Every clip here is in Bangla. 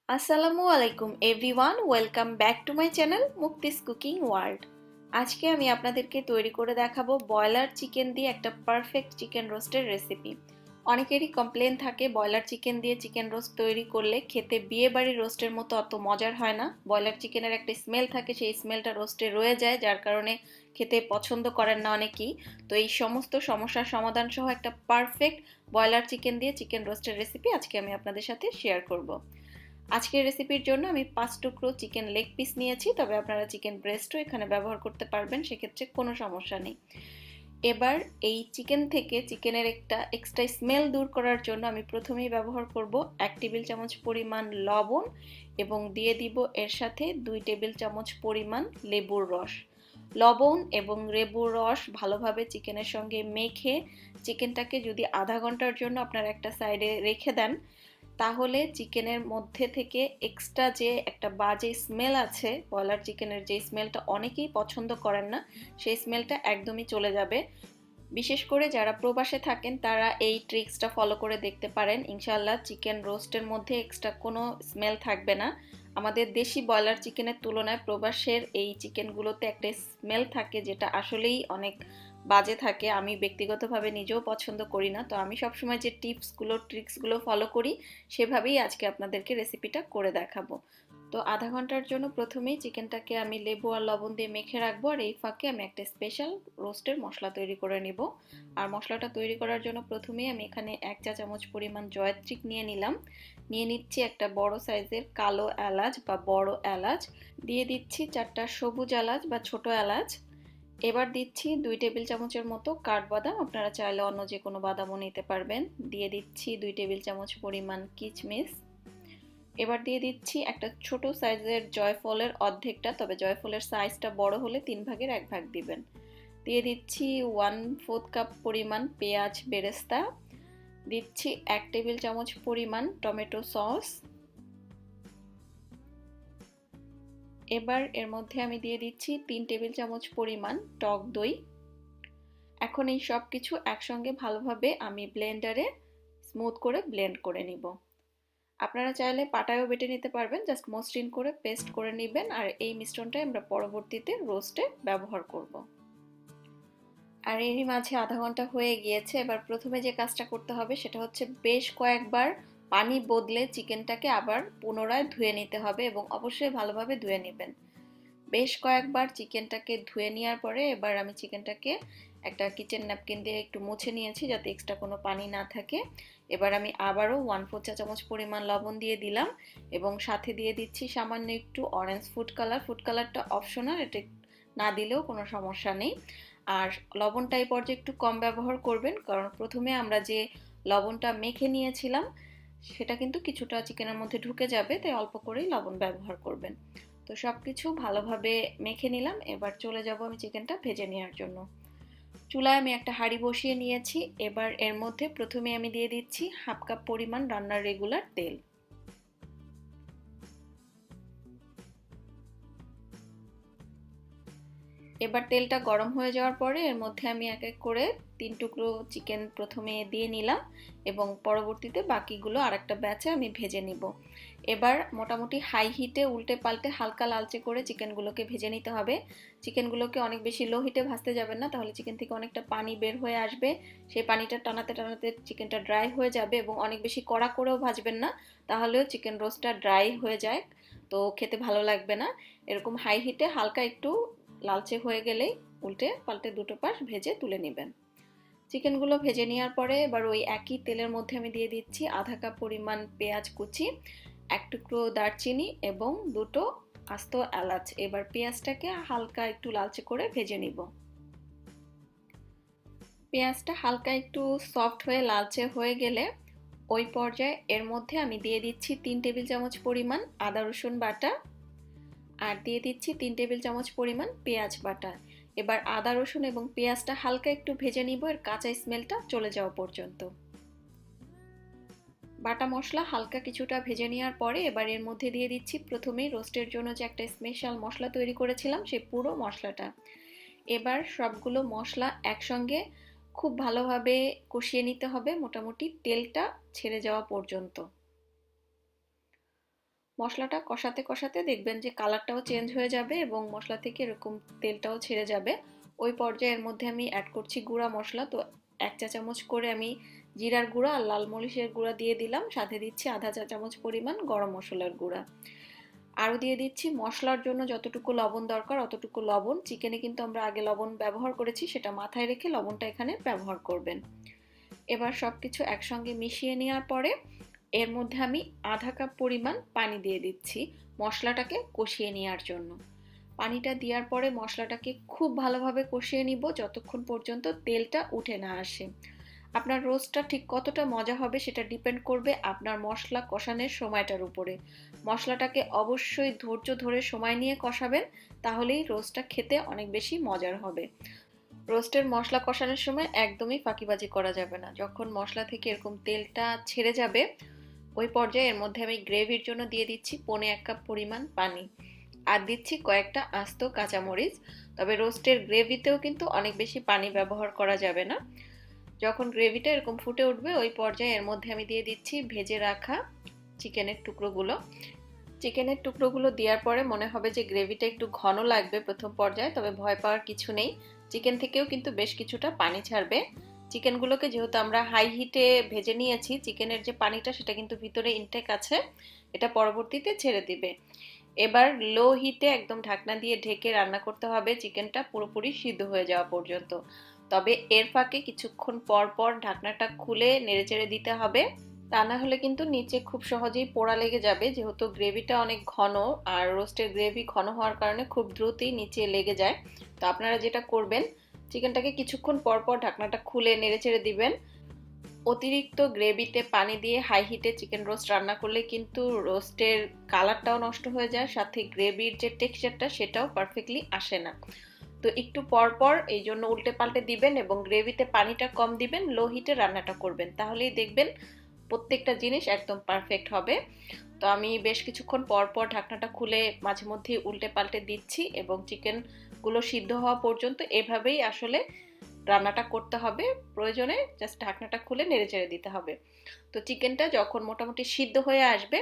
আসসালামু আলাইকুম everyone, welcome back to my channel Mukti's cooking world. আজকে আমি আপনাদেরকে তৈরি করে দেখাবো ব্রয়লার চিকেন দিয়ে একটা পারফেক্ট চিকেন রোস্টের রেসিপি। অনেকেরই কমপ্লেন থাকে ব্রয়লার চিকেন দিয়ে চিকেন রোস্ট তৈরি করলে খেতে বিয়ে বাড়ির রোস্টের মতো অত মজার হয় না। ব্রয়লার চিকেনের একটা স্মেল থাকে, সেই স্মেলটা রোস্টে রয়ে যায়, যার কারণে খেতে পছন্দ করেন না অনেকেই। তো এই সমস্ত সমস্যার সমাধান সহ একটা পারফেক্ট ব্রয়লার চিকেন দিয়ে চিকেন রোস্টের রেসিপি আজকে আমি আপনাদের সাথে শেয়ার করব। আজকের রেসিপির জন্য আমি 5 টুকরো চিকেন লেগ পিস নিয়েছি, তবে আপনারা চিকেন ব্রেস্টও এখানে ব্যবহার করতে পারবেন, সেক্ষেত্রে কোনো সমস্যা নেই। এবার এই চিকেন থেকে চিকেনের একটা এক্সট্রা স্মেল দূর করার জন্য আমি প্রথমেই ব্যবহার করব 1 টেবিল চামচ পরিমাণ লবণ এবং দিয়ে দিব এর সাথে 2 টেবিল চামচ পরিমাণ লেবুর রস। লবণ এবং লেবুর রস ভালোভাবে চিকেনের সঙ্গে মেখে চিকেনটাকে যদি আধা ঘন্টার জন্য আপনারা একটা সাইডে রেখে দেন, তাহলে চিকেনের মধ্যে থেকে এক্সট্রা যে একটা বাজে স্মেল আছে, ব্রয়লার চিকেনের যে স্মেলটা অনেকেই পছন্দ করেন না, সেই স্মেলটা একদমই চলে যাবে। বিশেষ করে যারা প্রবাসে থাকেন তারা এই ট্রিক্সটা ফলো করে দেখতে পারেন, ইনশাল্লাহ চিকেন রোস্টের মধ্যে এক্সট্রা কোনো স্মেল থাকবে না। আমাদের দেশি ব্রয়লার চিকেনের তুলনায় প্রবাসের এই চিকেনগুলোতে একটা স্মেল থাকে, যেটা আসলেই অনেক বাজে থাকে। আমি ব্যক্তিগতভাবে নিজেও পছন্দ করি না। তো আমি সবসময় যে টিপসগুলো ট্রিক্সগুলো ফলো করি সেভাবেই আজকে আপনাদেরকে রেসিপিটা করে দেখাবো। তো আধা ঘন্টার জন্য প্রথমেই চিকেনটাকে আমি লেবু আর লবণ দিয়ে মেখে রাখবো, আর এই ফাঁকে আমি একটা স্পেশাল রোস্টের মশলা তৈরি করে নিব। আর মশলাটা তৈরি করার জন্য প্রথমেই আমি এখানে 1 চা চামচ পরিমাণ জয়ত্রী নিয়ে নিলাম। নিয়ে নিচ্ছি একটা বড় সাইজের কালো এলাচ বা বড় এলাচ, দিয়ে দিচ্ছি 4টা সবুজ এলাচ বা ছোট এলাচ। এবার দিচ্ছি 2 টেবিল চামচের মতো কাঠবাদাম, আপনারা চাইলে অন্য যে কোনো বাদামও নিতে পারবেন। দিয়ে দিচ্ছি 2 টেবিল চামচ পরিমাণ কিচমিচ। এবার দিয়ে দিচ্ছি একটা ছোট সাইজের জয়ফলের অর্ধেকটা, তবে জয়ফলের সাইজটা বড় হলে 3 ভাগের 1 ভাগ দিবেন। দিয়ে দিচ্ছি 1/4 কাপ পরিমাণ পেঁয়াজ বেরেস্তা। দিচ্ছি 1 টেবিল চামচ পরিমাণ টমেটো সস। এবার এর মধ্যে আমি দিয়ে দিচ্ছি 3 টেবিল চামচ পরিমাণ টক দই। এখন এই সব কিছু একসঙ্গে ভালোভাবে আমি ব্লেন্ডারে স্মুথ করে ব্লেন্ড করে নিব। আপনারা চাইলে পাটায়ও বেটে নিতে পারবেন, জাস্ট মসৃণ করে পেস্ট করে নেবেন। আর এই মিশ্রণটাই আমরা পরবর্তীতে রোস্টে ব্যবহার করব। আর এরই মাঝে আধা ঘন্টা হয়ে গিয়েছে। এবার প্রথমে যে কাজটা করতে হবে সেটা হচ্ছে বেশ কয়েকবার পানি বদলে চিকেনটাকে আবার পুনরায় ধুয়ে নিতে হবে, এবং অবশ্যই ভালোভাবে ধুয়ে নেবেন। বেশ কয়েকবার চিকেনটাকে ধুয়ে নেওয়ার পরে এবার আমি চিকেনটাকে একটা কিচেন ন্যাপকিন দিয়ে একটু মুছে নিয়েছি, যাতে এক্সট্রা কোনো পানি না থাকে। এবার আমি আবারও 1/4 চা চামচ পরিমাণ লবণ দিয়ে দিলাম, এবং সাথে দিয়ে দিচ্ছি সামান্য একটু অরেঞ্জ ফুড কালার। ফুড কালারটা অপশনাল, এটা না দিলেও কোনো সমস্যা নেই। আর লবণটা এই পর্যায়ে একটু কম ব্যবহার করবেন, কারণ প্রথমে আমরা যে লবণটা মেখে নিয়েছিলাম সেটা কিন্তু কিছুটা চিকেনের মধ্যে ঢুকে যাবে, তাই অল্প করেই লবণ ব্যবহার করবেন। তো সব কিছু ভালোভাবে মেখে নিলাম। এবার চলে যাব আমি চিকেনটা ভেজে নেওয়ার জন্য। চুলায় আমি একটা হাঁড়ি বসিয়ে নিয়েছি। এবার এর মধ্যে প্রথমে আমি দিয়ে দিচ্ছি 1/2 কাপ পরিমাণ রান্নার রেগুলার তেল। এবার তেলটা গরম হয়ে যাওয়ার পরে এর মধ্যে আমি এক এক করে 3 টুকরো চিকেন প্রথমে দিয়ে নিলাম, এবং পরবর্তীতে বাকিগুলো আরেকটা ব্যাচে আমি ভেজে নিব। এবার মোটামুটি হাই হিটে উল্টে পাল্টে হালকা লালচে করে চিকেনগুলোকে ভেজে নিতে হবে। চিকেনগুলোকে অনেক বেশি লো হিটে ভাজতে যাবেন না, তাহলে চিকেন থেকে অনেকটা পানি বের হয়ে আসবে। সেই পানিটা টানাতে টানাতে চিকেনটা ড্রাই হয়ে যাবে, এবং অনেক বেশি কড়া করেও ভাজবেন না, তাহলেও চিকেন রোস্টটা ড্রাই হয়ে যায়, তো খেতে ভালো লাগবে না। এরকম হাই হিটে হালকা একটু লালচে হয়ে গেলেই উল্টে পাল্টে দুটো পাশ ভেজে তুলে নেবেন। চিকেনগুলো ভেজে নেওয়ার পরে এবার ওই একই তেলের মধ্যে আমি দিয়ে দিচ্ছি আধা কাপ পরিমাণ পেঁয়াজ কুচি, 1 টুকরো দারচিনি এবং দুটো আস্ত এলাচ। এবার পেঁয়াজটাকে হালকা একটু লালচে করে ভেজে নিব। পেঁয়াজটা হালকা একটু সফট হয়ে লালচে হয়ে গেলে ওই পর্যায়ে এর মধ্যে আমি দিয়ে দিচ্ছি 3 টেবিল চামচ পরিমাণ আদা রসুন বাটা, আর দিয়ে দিচ্ছি 3 টেবিল চামচ পরিমাণ পেঁয়াজ বাটা। এবার আদা রসুন এবং পেঁয়াজটা হালকা একটু ভেজে নিব, এর কাঁচা স্মেলটা চলে যাওয়া পর্যন্ত। বাটা মশলা হালকা কিছুটা ভেজে নেওয়ার পরে এবার এর মধ্যে দিয়ে দিচ্ছি প্রথমেই রোস্টের জন্য যে একটা স্পেশাল মশলা তৈরি করেছিলাম সেই পুরো মশলাটা। এবার সবগুলো মশলা একসঙ্গে খুব ভালোভাবে কষিয়ে নিতে হবে, মোটামুটি তেলটা ছেড়ে যাওয়া পর্যন্ত। মশলাটা কষাতে কষাতে দেখবেন যে কালারটাও চেঞ্জ হয়ে যাবে এবং মশলা থেকে এরকম তেলটাও ছেড়ে যাবে। ওই পর্যায়ের মধ্যে আমি অ্যাড করছি গুঁড়া মশলা। তো 1 চা চামচ করে আমি জিরার গুঁড়া আর লাল মরিচের গুঁড়া দিয়ে দিলাম, সাথে দিচ্ছি আধা চা চামচ পরিমাণ গরম মশলার গুঁড়া। আরও দিয়ে দিচ্ছি মশলার জন্য যতটুকু লবণ দরকার অতটুকু লবণ। চিকেনে কিন্তু আমরা আগে লবণ ব্যবহার করেছি, সেটা মাথায় রেখে লবণটা এখানে ব্যবহার করবেন। এবার সব কিছু একসঙ্গে মিশিয়ে নেওয়ার পরে এর মধ্যে আমি আধা কাপ পরিমাণ পানি দিয়ে দিচ্ছি মশলাটাকে কষিয়ে নেওয়ার জন্য। পানিটা দেওয়ার পরে মশলাটাকে খুব ভালোভাবে কষিয়ে নিব যতক্ষণ পর্যন্ত তেলটা উঠে না আসে। আপনার রোস্টটা ঠিক কতটা মজা হবে সেটা ডিপেন্ড করবে আপনার মশলা কষানোর সময়টার উপরে। মশলাটাকে অবশ্যই ধৈর্য ধরে সময় নিয়ে কষাবেন, তাহলেই রোস্টটা খেতে অনেক বেশি মজার হবে। রোস্টের মশলা কষানোর সময় একদমই ফাঁকিবাজি করা যাবে না। যখন মশলা থেকে এরকম তেলটা ছেড়ে যাবে ওই পর্যায়ে এর মধ্যে আমি গ্রেভির জন্য দিয়ে দিচ্ছি 1.25 কাপ পরিমাণ পানি আর দিচ্ছি কয়েকটা আস্ত কাঁচামরিচ। তবে রোস্টের গ্রেভিতেও কিন্তু অনেক বেশি পানি ব্যবহার করা যাবে না। যখন গ্রেভিটা এরকম ফুটে উঠবে ওই পর্যায়ে এর মধ্যে আমি দিয়ে দিচ্ছি ভেজে রাখা চিকেনের টুকরোগুলো। চিকেনের টুকরোগুলো দেওয়ার পরে মনে হবে যে গ্রেভিটা একটু ঘন লাগবে প্রথম পর্যায়ে, তবে ভয় পাওয়ার কিছু নেই। চিকেন থেকেও কিন্তু বেশ কিছুটা পানি ছাড়বে। চিকেনগুলোকে যেহেতু আমরা হাই হিটে ভেজে নিয়েছি, চিকেনের যে পানিটা সেটা কিন্তু ভিতরে ইনটেক আছে, এটা পরবর্তীতে ছেড়ে দিবে। এবার লো হিটে একদম ঢাকনা দিয়ে ঢেকে রান্না করতে হবে চিকেনটা পুরোপুরি সিদ্ধ হয়ে যাওয়া পর্যন্ত। তবে এর ফাঁকে কিছুক্ষণ পর পর ঢাকনাটা খুলে নেড়েচেড়ে দিতে হবে, তা না হলে কিন্তু নিচে খুব সহজেই পোড়া লেগে যাবে। যেহেতু গ্রেভিটা অনেক ঘন আর রোস্টের গ্রেভি ঘন হওয়ার কারণে খুব দ্রুতই নিচে লেগে যায়। তো আপনারা যেটা করবেন, চিকেনটাকে কিছুক্ষণ পর পর ঢাকনাটা খুলে নেড়েচেড়ে দিবেন। অতিরিক্ত গ্রেভিতে পানি দিয়ে হাই হিটে চিকেন রোস্ট রান্না করলে কিন্তু রোস্টের কালারটাও নষ্ট হয়ে যায়, সাথে গ্রেভির যে টেক্সচারটা সেটাও পারফেক্টলি আসে না। তো একটু পর পর এই জন্য উল্টে পাল্টে দিবেন এবং গ্রেভিতে পানিটা কম দিবেন, লো হিটে রান্নাটা করবেন, তাহলেই দেখবেন প্রত্যেকটা জিনিস একদম পারফেক্ট হবে। তো আমি বেশ কিছুক্ষণ পর পর ঢাকনাটা খুলে মাঝে মধ্যে উল্টে পাল্টে দিচ্ছি এবং চিকেনগুলো সিদ্ধ হওয়া পর্যন্ত এভাবেই আসলে রান্নাটা করতে হবে। প্রয়োজনে জাস্ট ঢাকনাটা খুলে নেড়েচেড়ে দিতে হবে। তো চিকেনটা যখন মোটামুটি সিদ্ধ হয়ে আসবে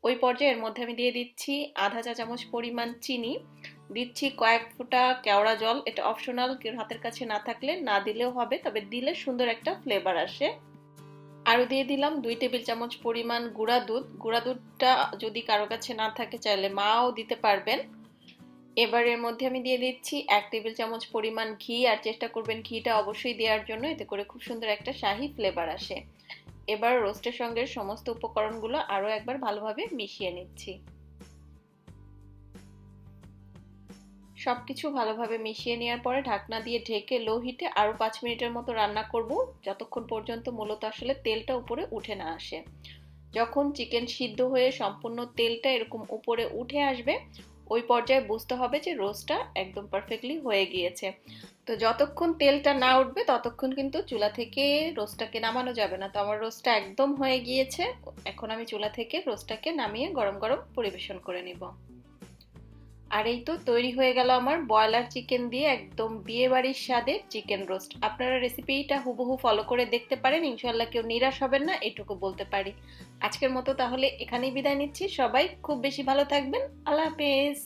ওই পর্যায়ে এর মধ্যে আমি দিয়ে দিচ্ছি আধা চা চামচ পরিমাণ চিনি, দিচ্ছি কয়েক ফোঁটা কেওড়া জল। এটা অপশনাল, কেউ হাতের কাছে না থাকলে না দিলেও হবে, তবে দিলে সুন্দর একটা ফ্লেভার আসে। আরও দিয়ে দিলাম 2 টেবিল চামচ পরিমাণ গুঁড়া দুধ। গুঁড়া দুধটা যদি কারো কাছে না থাকে চাইলে মাও দিতে পারবেন। এবার এর মধ্যে আমি দিয়ে দিচ্ছি 1 টেবিল চামচ পরিমাণ ঘি, আর চেষ্টা করবেন ঘিটা অবশ্যই দেওয়ার জন্য, এতে করে খুব সুন্দর একটা শাহি ফ্লেভার আসে। এবার রোস্টের সঙ্গে সমস্ত উপকরণগুলো আরও একবার ভালোভাবে মিশিয়ে নিচ্ছি। সবকিছু ভালোভাবে মিশিয়ে নেওয়ার পরে ঢাকনা দিয়ে ঢেকে লো হিটে আরও 5 মিনিটের মতো রান্না করব, যতক্ষণ পর্যন্ত মূলত আসলে তেলটা উপরে উঠে না আসে। যখন চিকেন সিদ্ধ হয়ে সম্পূর্ণ তেলটা এরকম উপরে উঠে আসবে ওই পর্যায়ে বুঝতে হবে যে রোস্টটা একদম পারফেক্টলি হয়ে গিয়েছে। তো যতক্ষণ তেলটা না উঠবে ততক্ষণ কিন্তু চুলা থেকে রোস্টটাকে নামানো যাবে না। তো আমার রোস্টটা একদম হয়ে গিয়েছে, এখন আমি চুলা থেকে রোস্টটাকে নামিয়ে গরম গরম পরিবেশন করে নিব। আর এই তো তৈরি হয়ে গেল আমার ব্রয়লার চিকেন দিয়ে একদম বিয়ে বাড়ির স্বাদের চিকেন রোস্ট। আপনারা রেসিপিটা হুবহু ফলো করে দেখতে পারেন, ইনশাল্লাহ কেউ নিরাশ হবেন না, এটুকু বলতে পারি। আজকের মতো তাহলে এখানেই বিদায় নিচ্ছি। সবাই খুব বেশি ভালো থাকবেন। আল্লাহ হাফেজ।